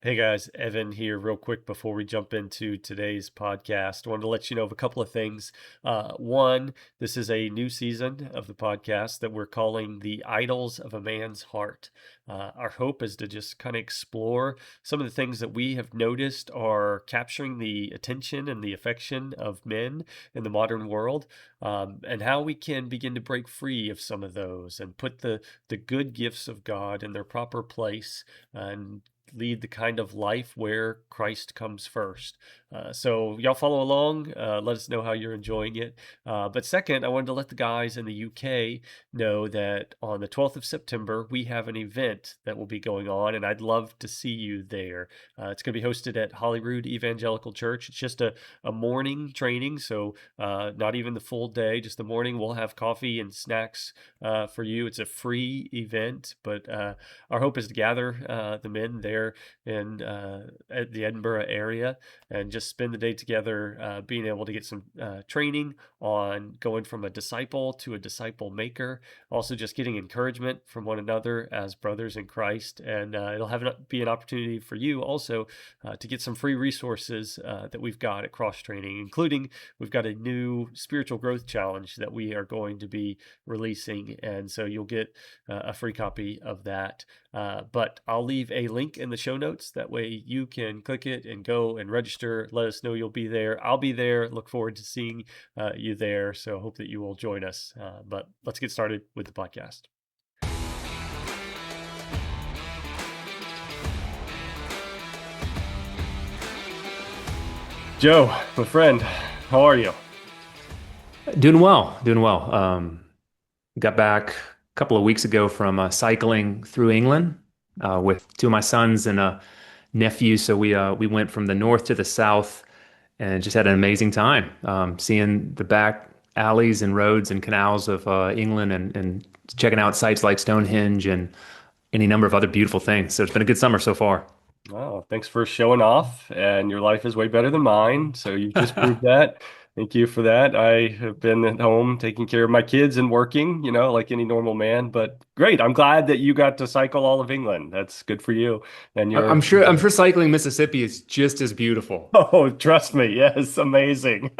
Hey guys, Evan here, real quick before we jump into today's podcast. I wanted to let you know of a couple of things. One, this is a new season of the podcast that we're calling The Idols of a Man's Heart. Our hope is to just kind of explore some of the things that we have noticed are capturing the attention and the affection of men in the modern world, and how we can begin to break free of some of those and put the good gifts of God in their proper place and lead the kind of life where Christ comes first. So y'all follow along. Let us know how you're enjoying it. But second, I wanted to let the guys in the UK know that on the 12th of September, we have an event that will be going on, and I'd love to see you there. It's going to be hosted at Holyrood Evangelical Church. It's just a morning training, so not even the full day, just the morning. We'll have coffee and snacks for you. It's a free event, but our hope is to gather the men there in at the Edinburgh area and just spend the day together, being able to get some training on going from a disciple to a disciple maker. Also, just getting encouragement from one another as brothers in Christ, and it'll be an opportunity for you also to get some free resources that we've got at Cross Training, including we've got a new spiritual growth challenge that we are going to be releasing, and so you'll get a free copy of that. But I'll leave a link in the show notes. That way you can click it and go and register. Let us know you'll be there. I'll be there. Look forward to seeing you there. So hope that you will join us. But let's get started with the podcast. Joe, my friend, how are you? Doing well, doing well. Got back a couple of weeks ago from cycling through England with two of my sons and a nephew. So we went from the north to the south and just had an amazing time seeing the back alleys and roads and canals of England and checking out sites like Stonehenge and any number of other beautiful things. So it's been a good summer so far. Oh, thanks for showing off, and your life is way better than mine. So you just proved that. Thank you for that. I have been at home taking care of my kids and working, like any normal man. But great. I'm glad that you got to cycle all of England. That's good for you. And I'm you're, sure I'm sure cycling Mississippi is just as beautiful. oh, trust me. Yes, amazing.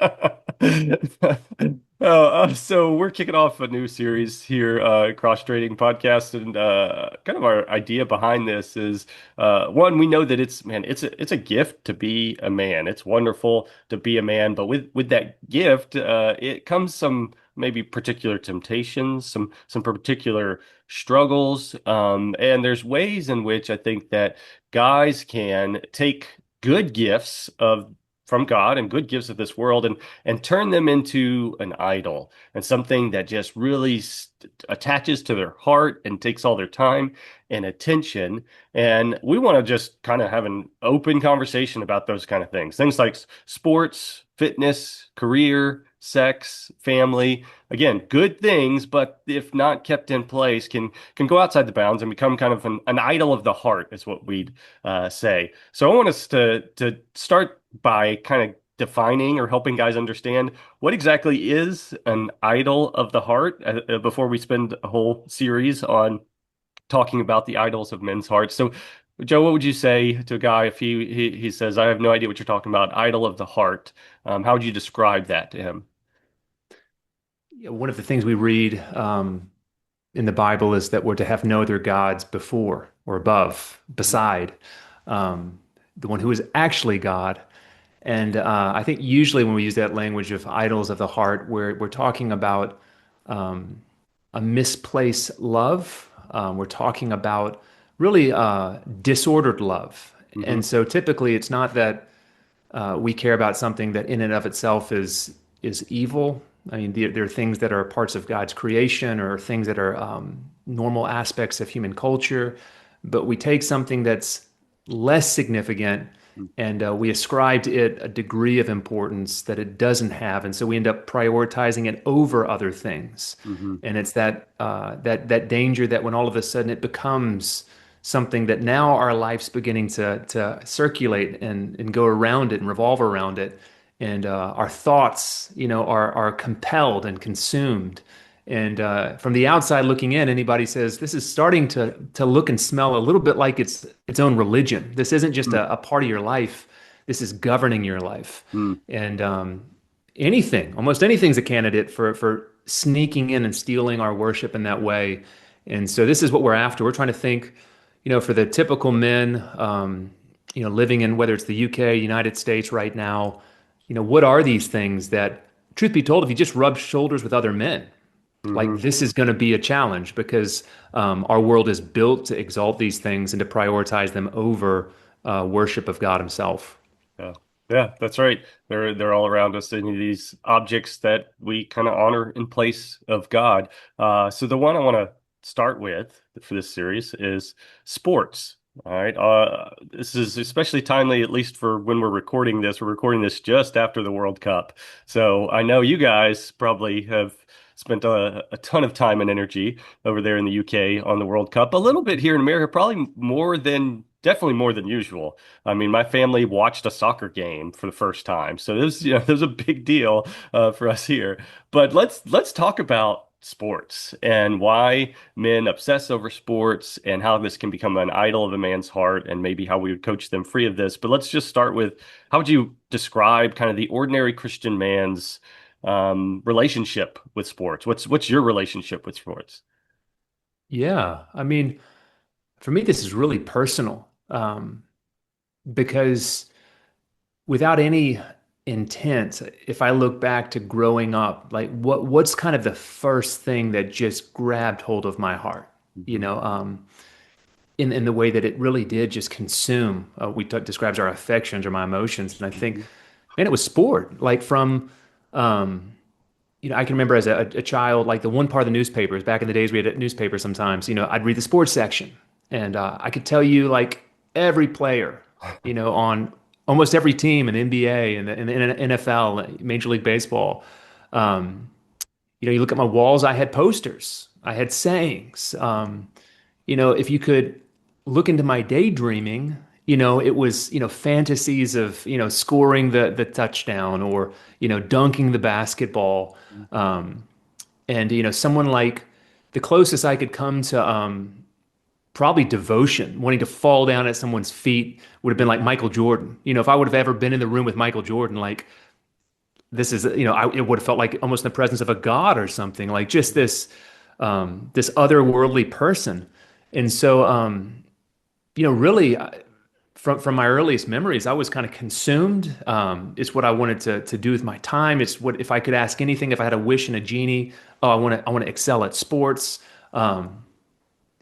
So we're kicking off a new series here, Cross Trading Podcast, and kind of our idea behind this is one, we know that it's a gift to be a man. It's wonderful to be a man, but with that gift, it comes some maybe particular temptations, some particular struggles, and there's ways in which I think that guys can take good gifts of from God and good gifts of this world and turn them into an idol and something that just really attaches to their heart and takes all their time and attention. And we want to just kind of have an open conversation about those kind of things. Things like sports, fitness, career, sex, family. Again, good things, but if not kept in place, can go outside the bounds and become kind of an idol of the heart, is what we'd say. So I want us to start by kind of defining or helping guys understand what exactly is an idol of the heart before we spend a whole series on talking about the idols of men's hearts. So, Joe, what would you say to a guy if he says, "I have no idea what you're talking about, idol of the heart"? How would you describe that to him? Yeah, one of the things we read in the Bible is that we're to have no other gods before or above, beside the one who is actually God. And I think usually when we use that language of idols of the heart, we're talking about a misplaced love. We're talking about really disordered love. Hmm. And so typically it's not that we care about something that in and of itself is evil. I mean, there are things that are parts of God's creation or things that are normal aspects of human culture, but we take something that's less significant and we ascribe to it a degree of importance that it doesn't have, and so we end up prioritizing it over other things. Hmm. And it's that danger that when all of a sudden it becomes something that now our life's beginning to circulate and go around it and revolve around it, and our thoughts, are compelled and consumed, And from the outside looking in, anybody says this is starting to look and smell a little bit like its own religion. This isn't just Mm, a part of your life. This is governing your life. mm. And almost anything's a candidate for sneaking in and stealing our worship in that way. And so this is what we're after. We're trying to think, for the typical men, living in whether it's the UK, United States right now, what are these things that, truth be told, if you just rub shoulders with other men, like Hmm. this is going to be a challenge because our world is built to exalt these things and to prioritize them over worship of God Himself. Yeah. Yeah, that's right. They're all around us, any of these objects that we kind of honor in place of God. So the one I want to start with for this series is sports. All right. This is especially timely, at least for when we're recording this. We're recording this just after the World Cup. So I know you guys probably have spent a ton of time and energy over there in the UK on the World Cup. A little bit here in America, probably definitely more than usual. I mean, my family watched a soccer game for the first time, so this was a big deal for us here. But let's talk about sports and why men obsess over sports and how this can become an idol of a man's heart and maybe how we would coach them free of this. But let's just start with how would you describe kind of the ordinary Christian man's relationship with sports? What's your relationship with sports? Yeah, I mean, for me, this is really personal because without any intent, if I look back to growing up, like what's kind of the first thing that just grabbed hold of my heart, you Mhm. know, in the way that it really did just consume. Describes our affections or my emotions, and I think, Mhm. man, it was sport. Like from, um, I can remember as a child, like the one part of the newspapers back in the days we had a newspaper sometimes. I'd read the sports section, and I could tell you like every player, on almost every team in the NBA and the NFL, Major League Baseball. Um, you look at my walls, I had posters, I had sayings. If you could look into my daydreaming, it was, fantasies of, scoring the touchdown or, dunking the basketball. Um, and, someone like the closest I could come to probably devotion, wanting to fall down at someone's feet would have been like Michael Jordan. If I would have ever been in the room with Michael Jordan, like this is, it would have felt like almost in the presence of a god or something, like just this otherworldly person. And so, really, from my earliest memories, I was kind of consumed. It's what I wanted to do with my time. It's what if I could ask anything, if I had a wish and a genie, oh, I want to excel at sports.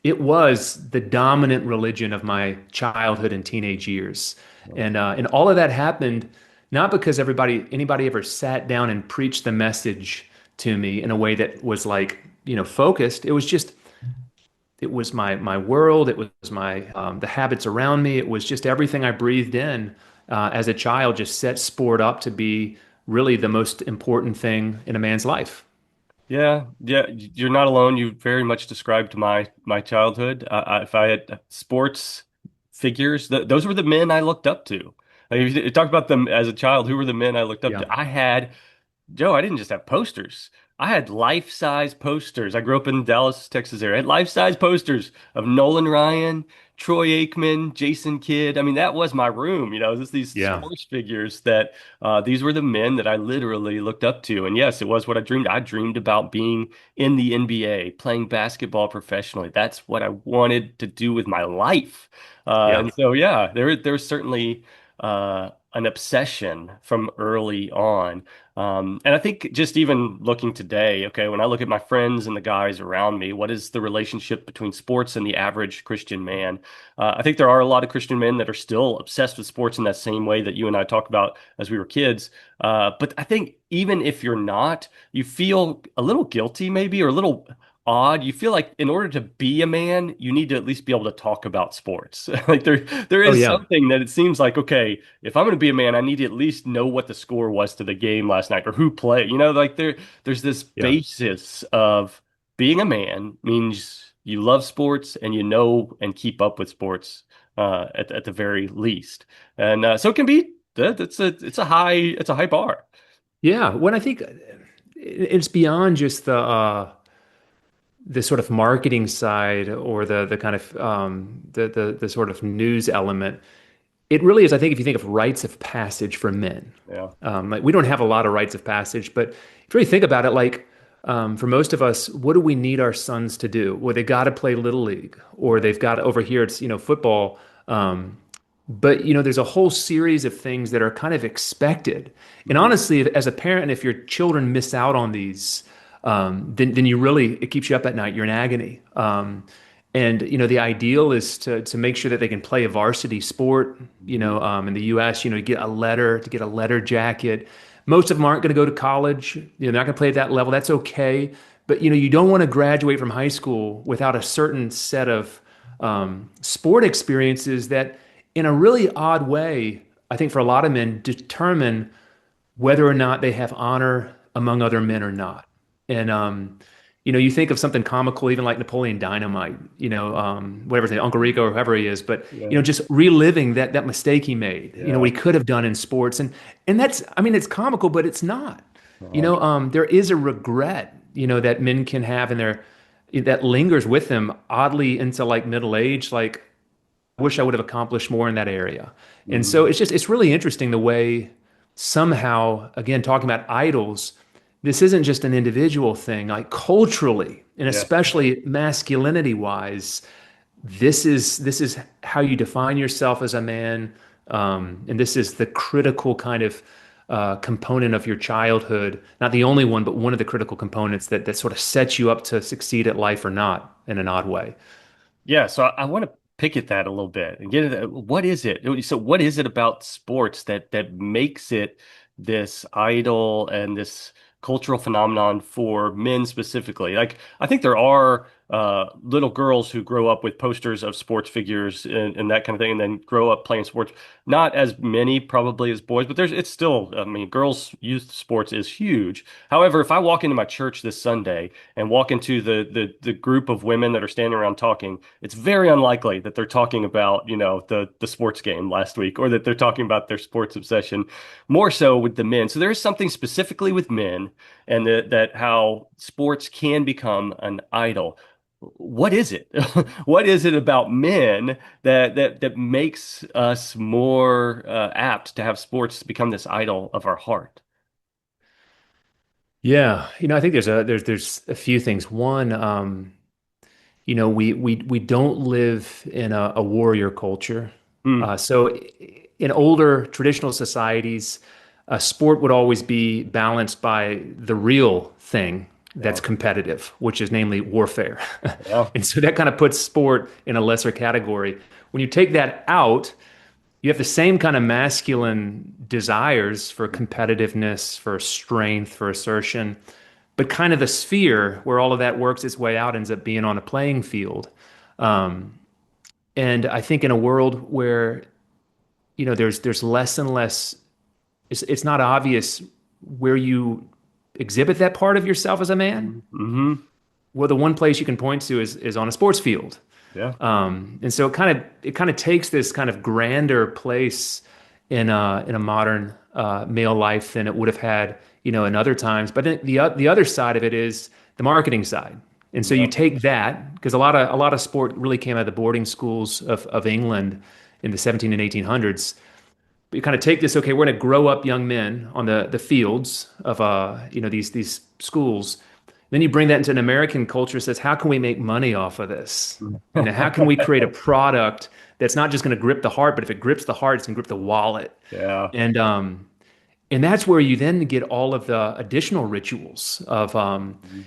It was the dominant religion of my childhood and teenage years, and all of that happened not because anybody ever sat down and preached the message to me in a way that was like focused. It was my world. It was my the habits around me. It was just everything I breathed in as a child. Just set sport up to be really the most important thing in a man's life. Yeah, yeah, you're not alone. You very much described my childhood. If I had sports figures, those were the men I looked up to. Like, if you talk about them as a child, who were the men I looked up Yeah, to? Joe, I didn't just have posters. I had life-size posters. I grew up in the Dallas, Texas area. I had life-size posters of Nolan Ryan, Troy Aikman, Jason Kidd. I mean, that was my room. Just these yeah, sports figures that these were the men that I literally looked up to. And yes, it was what I dreamed. I dreamed about being in the NBA, playing basketball professionally. That's what I wanted to do with my life. yeah. And so, yeah, there's certainly an obsession from early on. And I think just even looking today, okay, when I look at my friends and the guys around me, what is the relationship between sports and the average Christian man? I think there are a lot of Christian men that are still obsessed with sports in that same way that you and I talked about as we were kids. But I think even if you're not, you feel a little guilty maybe or a little odd. You feel like in order to be a man, you need to at least be able to talk about sports. Like there Oh is yeah, something that it seems like, okay, if I'm going to be a man, I need to at least know what the score was to the game last night or who played. Like there's this yeah. basis of being a man means you love sports and you know and keep up with sports at the very least. And so it can be it's a high bar. Yeah, when I think it's beyond just the the sort of marketing side or the kind of the sort of news element, it really is, I think, if you think of rites of passage for men, Yeah. like we don't have a lot of rites of passage, but if you really think about it, like for most of us, what do we need our sons to do? Well, they got to play little league, or they've got over here it's football. But there's a whole series of things that are kind of expected. And Mhm. honestly, as a parent, if your children miss out on these, then you really it keeps you up at night. You're in agony. And the ideal is to make sure that they can play a varsity sport. Mhm. In the U.S., you get a letter jacket. Most of them aren't going to go to college. They're not going to play at that level. That's okay. But you don't want to graduate from high school without a certain set of sport experiences that, in a really odd way, I think for a lot of men, determine whether or not they have honor among other men or not. And you think of something comical, even like Napoleon Dynamite, whatever his name, Uncle Rico or whoever he is, but Yeah. just reliving that mistake he made, Yeah. what he could have done in sports, and that's, I mean, it's comical, but it's not. Uh, There is a regret, that men can have in their that lingers with them oddly into like middle age, like wish I would have accomplished more in that area. And so mhm. it's really interesting the way somehow, again, talking about idols, this isn't just an individual thing, like culturally, and Yeah. especially masculinity wise, this is how you define yourself as a man. And this is the critical kind of component of your childhood, not the only one, but one of the critical components that sort of sets you up to succeed at life or not in an odd way. Yeah, so I want to pick at that a little bit and get it. What is it? So, what is it about sports that makes it this idol and this cultural phenomenon for men specifically? Like, I think there are little girls who grow up with posters of sports figures and that kind of thing, and then grow up playing sports. Not as many probably as boys, but it's still. I mean, girls' youth sports is huge. However, if I walk into my church this Sunday and walk into the group of women that are standing around talking, it's very unlikely that they're talking about, the sports game last week or that they're talking about their sports obsession, more so with the men. So there is something specifically with men and that how sports can become an idol. What is it? What is it about men that makes us more apt to have sports become this idol of our heart? Yeah, I think there's a few things. One, we don't live in a warrior culture. Hmm. So in older traditional societies, sport would always be balanced by the real thing Yeah. that's competitive, which is namely warfare. Yeah. And so that kind of puts sport in a lesser category. When you take that out, you have the same kind of masculine desires for competitiveness, for strength, for assertion, but kind of the sphere where all of that works its way out ends up being on a playing field. Um, and I think in a world where there's less and less, it's not obvious where you exhibit that part of yourself as a man. Mm-hmm. Well, the one place you can point to is on a sports field. Yeah. And so it kind of takes this kind of grander place in a modern male life than it would have had, in other times. But then the other side of it is the marketing side. And so you Yeah. take that because a lot of sport really came out of the boarding schools of England in the 17 and 1800s. But you kind of take this, okay, we're going to grow up young men on the fields of these schools. Then you bring that into an American culture, says, how can we make money off of this? How can we create a product that's not just going to grip the heart, but if it grips the heart, it's going to grip the wallet. Yeah. And um, and that's where you then get all of the additional rituals of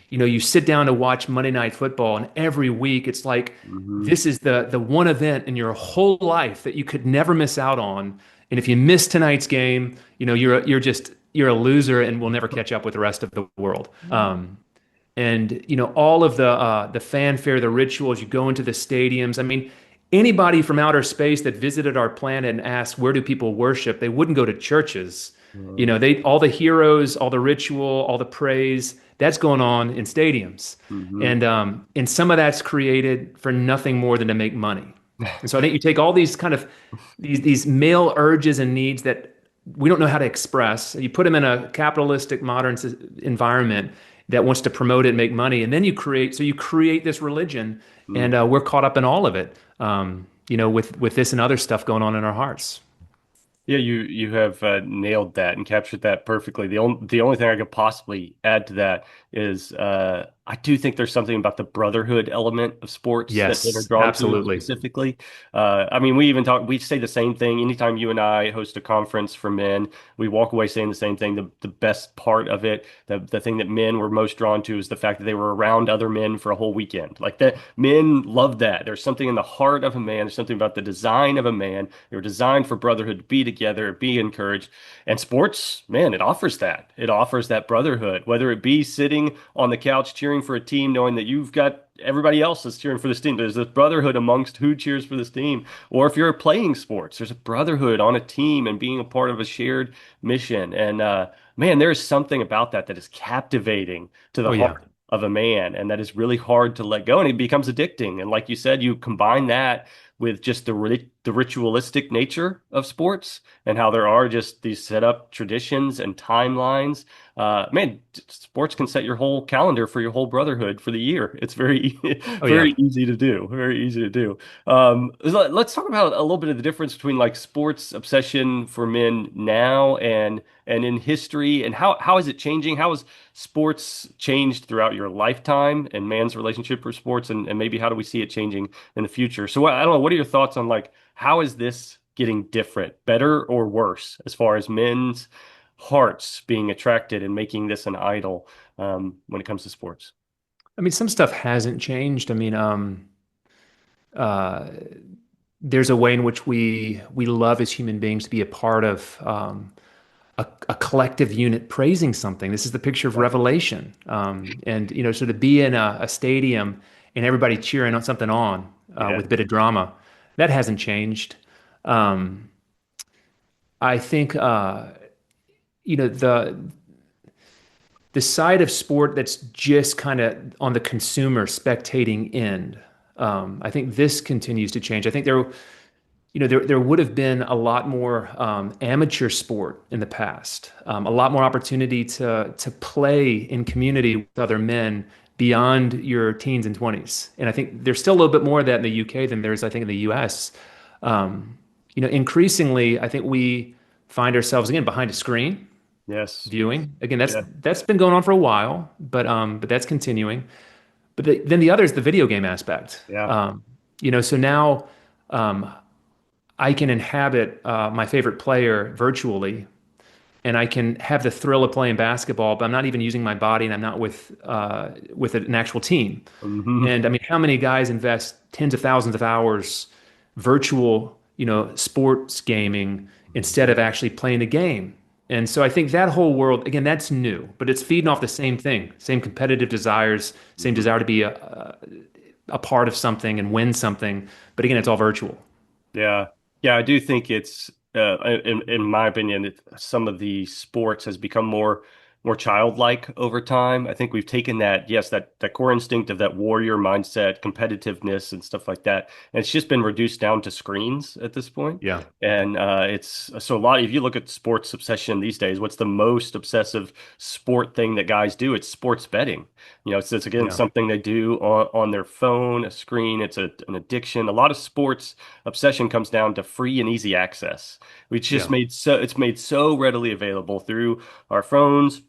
you sit down to watch Monday Night Football, and every week it's like Mm-hmm. this is the one event in your whole life that you could never miss out on. And if you miss tonight's game, you're a loser and will never catch up with the rest of the world. And all of the fanfare, the rituals. You go into the stadiums. I mean, anybody from outer space that visited our planet and asked where do people worship, they wouldn't go to churches. They all the heroes, all the ritual, all the praise that's going on in stadiums, Mm-hmm. and some of that's created for nothing more than to make money. And so I think you take all these kind of these male urges and needs that we don't know how to express. You put them in a capitalistic modern environment, that wants to promote it and make money. And then you create this religion, Mm. and we're caught up in all of it, with this and other stuff going on in our hearts. Yeah, you have nailed that and captured that perfectly. The only thing I could possibly add to that is I do think there's something about the brotherhood element of sports that men are Yes, drawn to absolutely. specifically. I mean, we say the same thing anytime you and I host a conference for men. We walk away saying the same thing. The best part of it, the thing that men were most drawn to, is the fact that they were around other men for a whole weekend. Like that, men love that. There's something in the heart of a man. There's something about the design of a man. They were designed for brotherhood to be together, be encouraged. And sports, man, it offers that. It offers that brotherhood, whether it be sitting on the couch cheering for a team, knowing that you've got everybody else is cheering for this team. There's this brotherhood amongst who cheers for this team. Or if you're playing sports, there's a brotherhood on a team and being a part of a shared mission. And man, there's something about that that is captivating to the Oh yeah. heart of a man, and that is really hard to let go. And it becomes addicting. And like you said, you combine that with just the ritualistic nature of sports and how there are just these set up traditions and timelines. Man, sports can set your whole calendar for your whole brotherhood for the year. It's very, Oh very yeah. easy to do. Very easy to do. Let's talk about a little bit of the difference between like sports obsession for men now and in history, and how is it changing? How has sports changed throughout your lifetime and man's relationship for sports, and maybe how do we see it changing in the future? So I don't know. What are your thoughts on like how is this getting different, better or worse, as far as men's hearts being attracted and making this an idol when it comes to sports? I mean, some stuff hasn't changed. I mean, uh, there's a way in which we love as human beings to be a part of a collective unit praising something. This is the picture of Yeah. revelation, and so to be in a stadium and everybody cheering on something Yeah. with a bit of drama, that hasn't changed. Um, I think the side of sport that's just kind of on the consumer spectating end. I think this continues to change. I think there would have been a lot more amateur sport in the past, a lot more opportunity to play in community with other men beyond your teens and 20s. And I think there's still a little bit more of that in the UK than there is, I think, in the US. Increasingly, I think we find ourselves again behind a screen Yes. viewing. Again, that's Yeah. that's been going on for a while, but that's continuing. Then the other is the video game aspect. Yeah. So now um, I can inhabit my favorite player virtually, and I can have the thrill of playing basketball, but I'm not even using my body, and I'm not with an actual team. Hmm. And I mean, how many guys invest tens of thousands of hours virtual, sports gaming instead of actually playing the game? And so I think that whole world, again, that's new, but it's feeding off the same thing, same competitive desires, same desire to be a part of something and win something. But again, it's all virtual. Yeah. Yeah, I do think it's in my opinion, some of the sports has become more childlike over time. I think we've taken that, yes, that core instinct of that warrior mindset, competitiveness and stuff like that, and it's just been reduced down to screens at this point. Yeah. And it's so a lot, if you look at sports obsession these days, what's the most obsessive sport thing that guys do? It's sports betting. It's again Yeah. something they do on their phone, a screen. It's an addiction. A lot of sports obsession comes down to free and easy access. Yeah. It's made so readily available through our phones,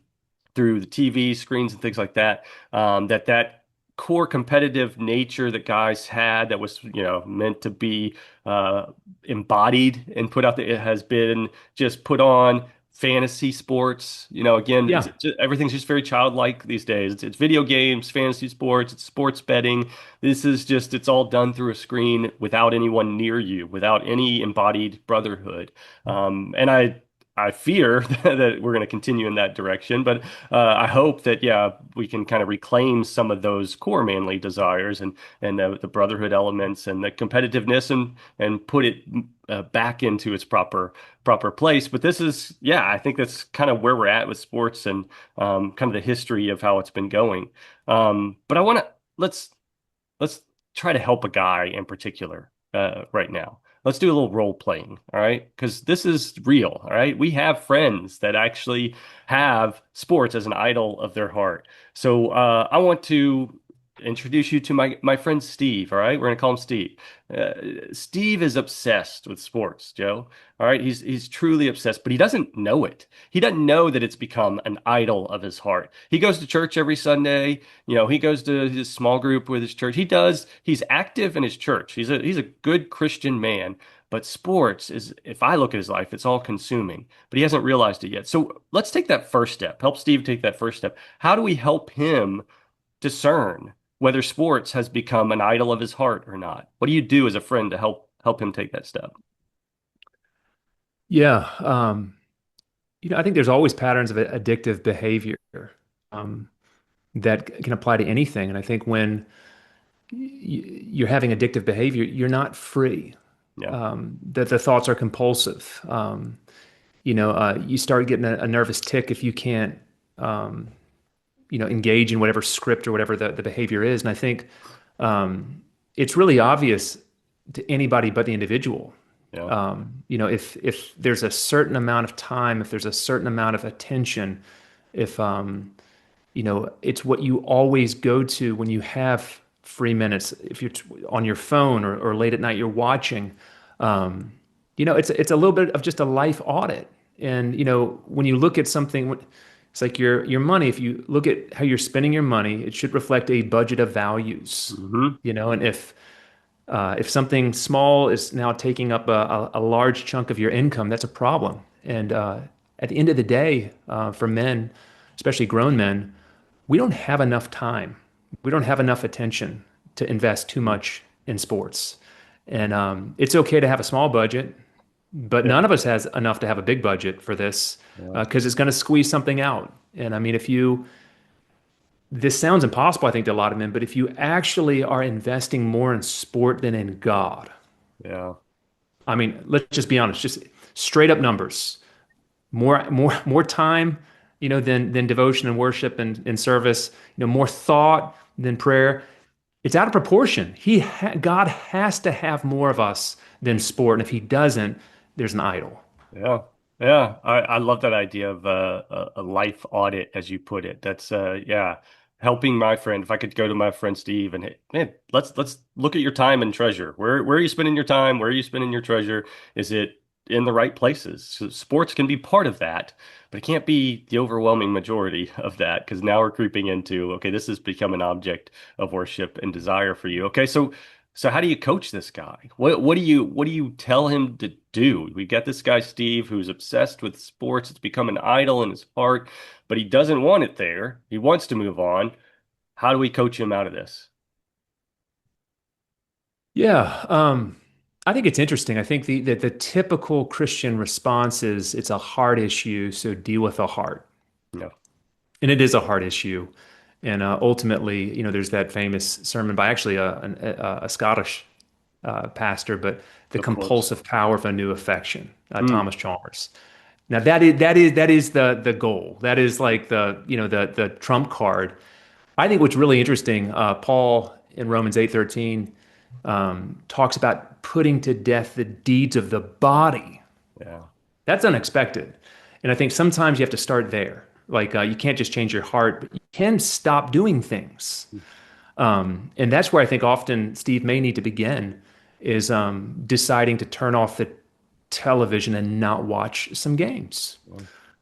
through the TV screens and things like that, that core competitive nature that guys had that was meant to be uh, embodied and put out there, it has been just put on fantasy sports. Again, Yeah. everything's just very childlike these days. It's video games, fantasy sports, it's sports betting. This is just, it's all done through a screen without anyone near you, without any embodied brotherhood. And I fear that we're going to continue in that direction, but I hope that yeah, we can kind of reclaim some of those core manly desires and the brotherhood elements and the competitiveness and put it back into its proper place. But this is yeah, I think that's kind of where we're at with sports and kind of the history of how it's been going. But I want to let's try to help a guy in particular right now. let's do a little role playing, all right? Because this is real, all right? We have friends that actually have sports as an idol of their heart. So I want to introduce you to my friend Steve, all right? We're gonna call him Steve. Uh, Steve is obsessed with sports, Joe. All right, he's truly obsessed, but he doesn't know it. He doesn't know that it's become an idol of his heart. He goes to church every Sunday. He goes to his small group with his church. He's active in his church. He's a good Christian man. But sports is, if I look at his life, it's all consuming. But he hasn't realized it yet. So let's take that first step. Help Steve take that first step. How do we help him discern whether sports has become an idol of his heart or not? What do you do as a friend to help him take that step? Yeah. I think there's always patterns of addictive behavior um, that can apply to anything. And I think when you're having addictive behavior, you're not free. Yeah. That the thoughts are compulsive. You start getting a nervous tick if you can't, um, engage in whatever script or whatever the behavior is. And I think it's really obvious to anybody but the individual. Yeah. If there's a certain amount of time, if there's a certain amount of attention, if it's what you always go to when you have free minutes. If you're on your phone or late at night, you're watching. It's a little bit of just a life audit. And when you look at something, it's like your money. If you look at how you're spending your money, it should reflect a budget of values. Hmm. And if something small is now taking up a large chunk of your income, that's a problem. And at the end of the day, for men, especially grown men, we don't have enough time. We don't have enough attention to invest too much in sports. And it's okay to have a small budget, but Yeah. none of us has enough to have a big budget for this Yeah. because it's going to squeeze something out. And I mean, this sounds impossible, I think, to a lot of men, but if you actually are investing more in sport than in God, Yeah. I mean, let's just be honest, just straight up numbers, more time, than devotion and worship and service, more thought than prayer. It's out of proportion. God has to have more of us than sport, and if he doesn't, there's an idol. Yeah. Yeah. I love that idea of a life audit, as you put it. That's yeah, helping my friend. If I could go to my friend Steve and, hey, man, let's look at your time and treasure. Where are you spending your time? Where are you spending your treasure? Is it in the right places? So sports can be part of that, but it can't be the overwhelming majority of that, because now we're creeping into, okay, this has become an object of worship and desire for you. Okay, so how do you coach this guy? What do you tell him to do? We got this guy Steve who's obsessed with sports. It's become an idol in his heart, but he doesn't want it there. He wants to move on. How do we coach him out of this? Yeah, I think it's interesting. I think the typical Christian response is it's a heart issue, so deal with the heart. No, And it is a hard issue. And ultimately, there's that famous sermon by actually a Scottish pastor, but the of course. compulsive power of a new affection, Mm, Thomas Chalmers. Now that is the goal. That is like the trump card. I think what's really interesting, Paul in Romans 8:13 talks about putting to death the deeds of the body. yeah. That's unexpected. And I think sometimes you have to start there. Like you can't just change your heart, but you can stop doing things. And that's where I think often Steve may need to begin is deciding to turn off the television and not watch some games.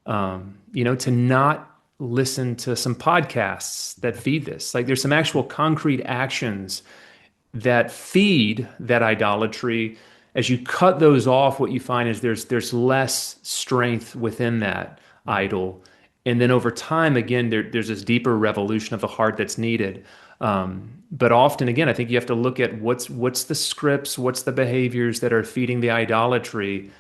To not listen to some podcasts that feed this. Like there's some actual concrete actions that feed that idolatry. As you cut those off, what you find is there's less strength within that idol. And then over time, again, there's this deeper revolution of the heart that's needed. But often, again, I think you have to look at what's the scripts, what's the behaviors that are feeding the idolatry,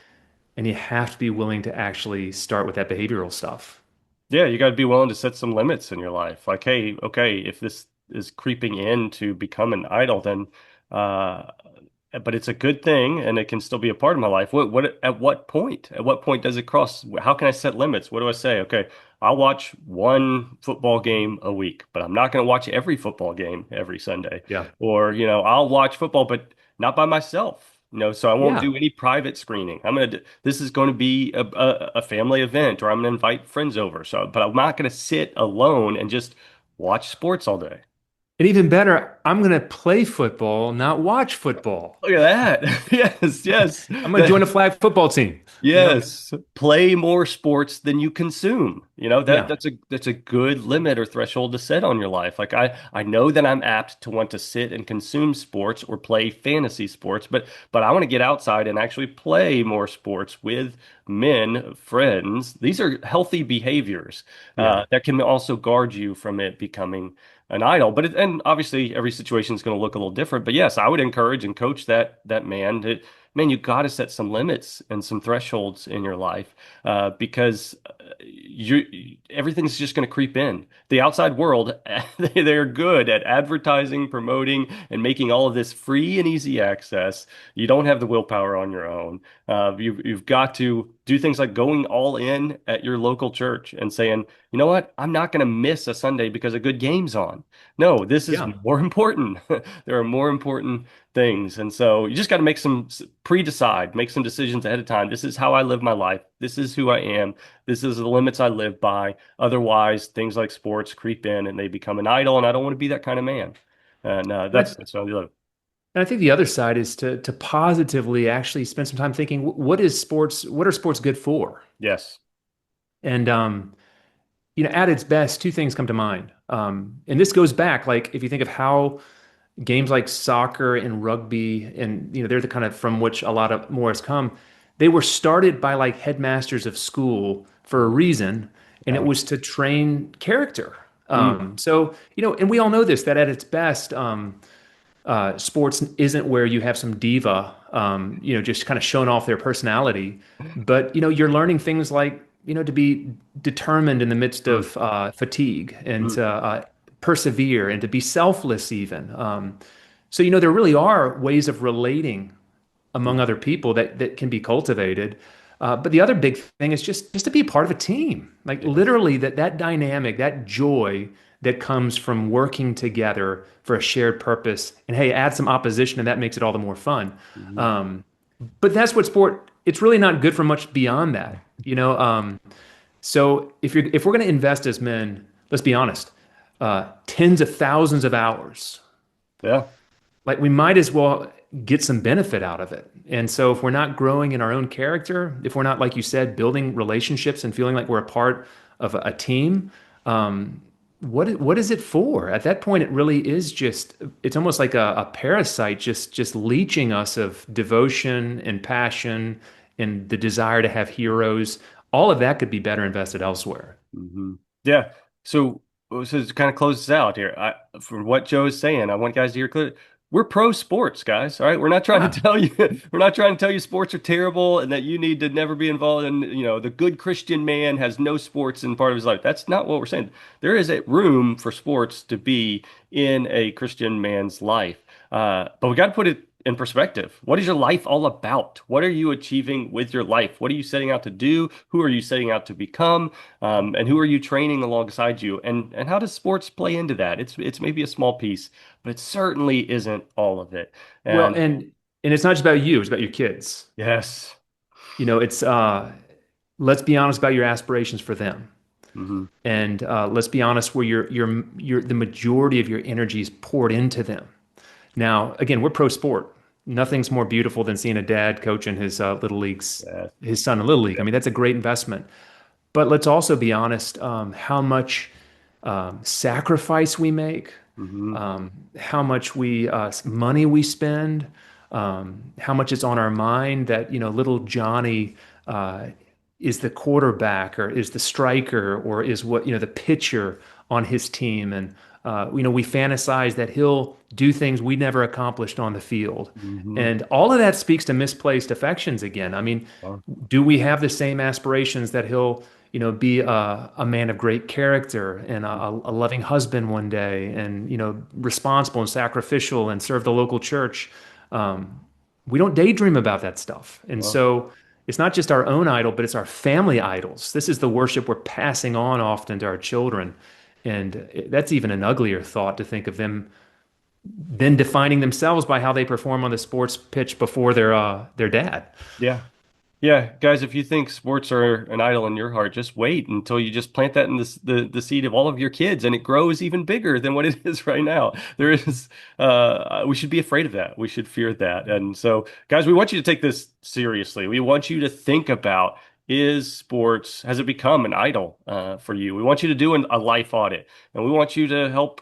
and you have to be willing to actually start with that behavioral stuff. Yeah, you got to be willing to set some limits in your life. Like, hey, okay, if this is creeping in to become an idol, then uh but it's a good thing and it can still be a part of my life. What at what point? At what point does it cross? How can I set limits? What do I say? Okay, I'll watch one football game a week, but I'm not going to watch every football game every Sunday. Yeah. Or, I'll watch football, but not by myself. So I won't Yeah. do any private screening. This is going to be a family event, or I'm going to invite friends over. So, but I'm not going to sit alone and just watch sports all day. And even better, I'm going to play football, not watch football. Look at that. Yes, yes. I'm going to join a flag football team, you know? Yes, play more sports than you consume. Yeah. That's a good limit or threshold to set on your life. Like I know that I'm apt to want to sit and consume sports or play fantasy sports, but I want to get outside and actually play more sports with men, friends. These are healthy behaviors Yeah. that can also guard you from it becoming an idol. And obviously every situation is going to look a little different. But yes, I would encourage and coach that man to man, you got to set some limits and some thresholds in your life because everything's just going to creep in. The outside world, they're good at advertising, promoting, and making all of this free and easy access. You don't have the willpower on your own. You've got to do things like going all in at your local church and saying, you know what, I'm not going to miss a Sunday because a good game's on. No, this is Yeah. more important. There are more important things. And so you just got to make some pre-decide, make some decisions ahead of time. This is how I live my life. This is who I am. This is the limits I live by. Otherwise, things like sports creep in and they become an idol, and I don't want to be that kind of man. And And that's what I love. I think the other side is to positively actually spend some time thinking, what are sports good for? Yes. And at its best, two things come to mind. And this goes back, like if you think of how games like soccer and rugby, and they're the kind of from which a lot of more has come. They were started by like headmasters of school for a reason, and it Yeah. was to train character. Mm. So and we all know this that at its best, sports isn't where you have some diva, just kind of showing off their personality, but you're learning things like to be determined in the midst Mm. of fatigue and Mm. to persevere and to be selfless even. So there really are ways of relating Mm. among other people that can be cultivated. But the other big thing is just to be a part of a team, like Yes. literally that dynamic, that joy that comes from working together for a shared purpose. And hey, add some opposition, and that makes it all the more fun. Mhm. Um, but that's what sport. It's really not good for much beyond that, So if we're going to invest as men, let's be honest, tens of thousands of hours, Yeah. like we might as well get some benefit out of it. And so if we're not growing in our own character, if we're not, like you said, building relationships and feeling like we're a part of a team, what is it for? At that point, it really is it's almost like a parasite just leeching us of devotion and passion and the desire to have heroes. All of that could be better invested elsewhere. Hmm. Yeah. So to kind of close this out here, from what Joe is saying, I want guys to hear clear. We're pro sports, guys. All right. We're not trying to Yeah. tell you, we're not trying to tell you sports are terrible and that you need to never be involved in, the good Christian man has no sports in part of his life. That's not what we're saying. There is a room for sports to be in a Christian man's life. But we got to put it in perspective. What is your life all about? What are you achieving with your life? What are you setting out to do? Who are you setting out to become? And who are you training alongside you? And how does sports play into that? It's maybe a small piece, but it certainly isn't all of it. Well, And and it's not just about you, it's about your kids. yes. It's let's be honest about your aspirations for them. Hmm. And let's be honest where your the majority of your energy is poured into them. Now, again, we're pro sport. Nothing's more beautiful than seeing a dad coaching his little leagues, Yeah. his son in little league. I mean, that's a great investment. But let's also be honest, how much sacrifice we make, Hmm. how much we money we spend, how much it's on our mind that little Johnny uh, is the quarterback or is the striker or is what the pitcher on his team, and we fantasize that he'll do things we never accomplished on the field, Hmm. and all of that speaks to misplaced affections again. I mean, do we have the same aspirations that he'll be a man of great character and a loving husband one day and, responsible and sacrificial and serve the local church? We don't daydream about that stuff. And Well, so it's not just our own idol, but it's our family idols. This is the worship we're passing on often to our children. And that's even an uglier thought to think of them then defining themselves by how they perform on the sports pitch before their dad. Yeah. Yeah, guys, if you think sports are an idol in your heart, just wait until you just plant that in the seed of all of your kids, and it grows even bigger than what it is right now. There is, we should be afraid of that. We should fear that. And so, guys, we want you to take this seriously. We want you to think about, has it become an idol for you? We want you to do a life audit, and we want you to help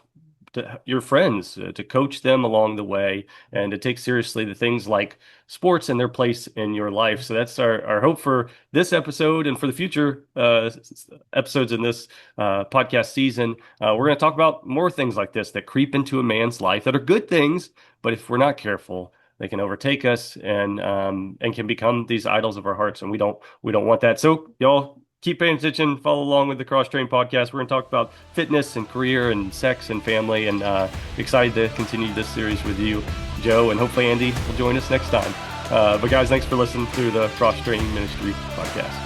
your friends, to coach them along the way, and to take seriously the things like sports and their place in your life. So that's our hope for this episode and for the future episodes in this podcast season. We're going to talk about more things like this that creep into a man's life that are good things, but if we're not careful, they can overtake us and can become these idols of our hearts, and we don't want that. So y'all keep paying attention, follow along with the Cross Train podcast. We're going to talk about fitness and career and sex and family, and excited to continue this series with you, Joe, and hopefully Andy will join us next time. But guys, thanks for listening to the Cross Training Ministry podcast.